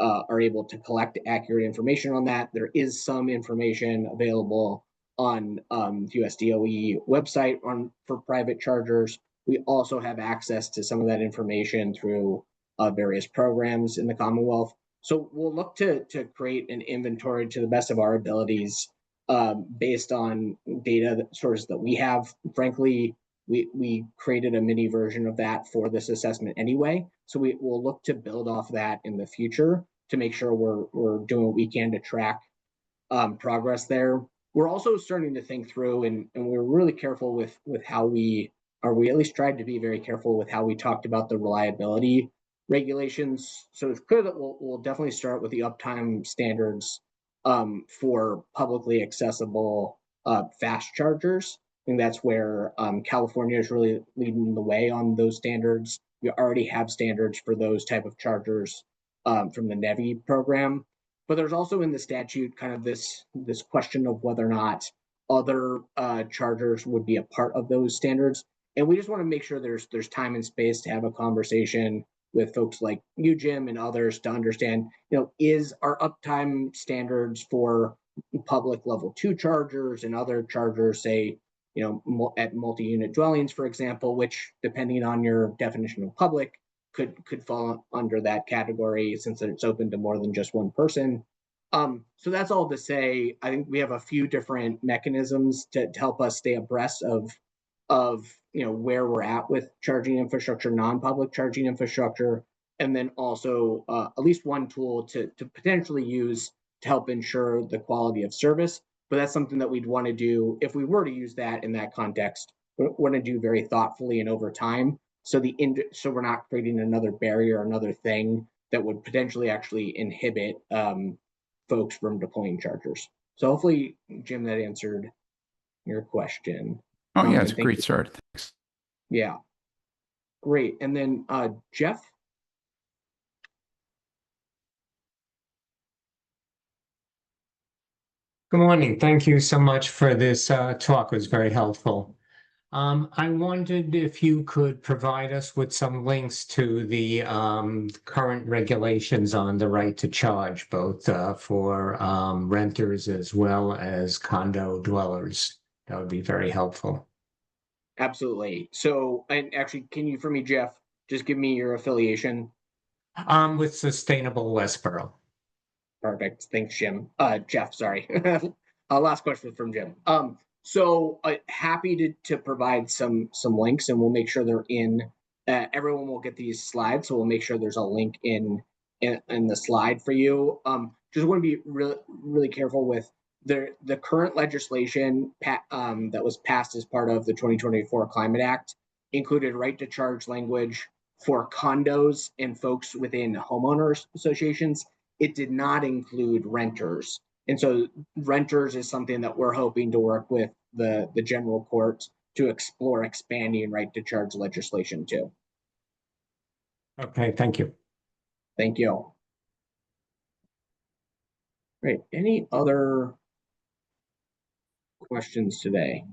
are able to collect accurate information on that. There is some information available on US DOE website for private chargers. We also have access to some of that information through various programs in the Commonwealth. So we'll look to create an inventory to the best of our abilities based on data sources that we have. Frankly, we created a mini version of that for this assessment anyway. So we'll look to build off that in the future to make sure we're doing what we can to track progress there. We're also starting to think through, and we're really careful with how we at least tried to be very careful with how we talked about the reliability regulations. So it's clear that we'll definitely start with the uptime standards for publicly accessible fast chargers. I think that's where California is really leading the way on those standards. You already have standards for those type of chargers from the NEVI program. But there's also in the statute kind of this question of whether or not other chargers would be a part of those standards. And we just want to make sure there's time and space to have a conversation with folks like you, Jim, and others to understand, is our uptime standards for public level 2 chargers and other chargers, say, at multi-unit dwellings, for example, which depending on your definition of public, could fall under that category since it's open to more than just one person. So that's all to say, I think we have a few different mechanisms to help us stay abreast of where we're at with charging infrastructure, non-public charging infrastructure, and then also at least one tool to potentially use to help ensure the quality of service. But that's something that we'd want to do if we were to use that in that context. We want to do very thoughtfully and over time. So we're not creating another barrier, another thing that would potentially actually inhibit folks from deploying chargers. So hopefully, Jim, that answered your question. Oh yeah, it's a great start. Thanks. Yeah, great. And then Jeff. Good morning. Thank you so much for this talk. It was very helpful. I wondered if you could provide us with some links to the current regulations on the right to charge, both for renters as well as condo dwellers. That would be very helpful. Absolutely. So, and actually, can you, for me, Jeff, just give me your affiliation? With Sustainable Westboro. Perfect. Thanks, Jim. Jeff, sorry. Last question from Jim. So happy to provide some links, and we'll make sure they're in. Everyone will get these slides, so we'll make sure there's a link in the slide for you. Just want to be really careful with the current legislation that was passed as part of the 2024 Climate Act included right to charge language for condos and folks within homeowners associations, it did not include renters. And so renters is something that we're hoping to work with the general court to explore expanding right to charge legislation too. Okay, thank you. Thank you. Great. Any other questions today?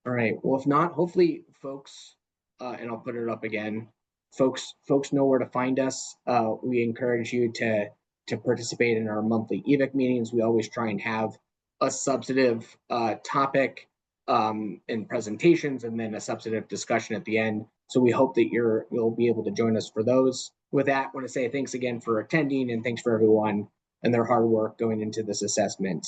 All right. Well, if not, hopefully folks, and I'll put it up again, folks know where to find us. We encourage you to participate in our monthly EVIC meetings. We always try and have a substantive topic and presentations, and then a substantive discussion at the end. So we hope that you'll be able to join us for those. With that, I want to say thanks again for attending, and thanks for everyone and their hard work going into this assessment.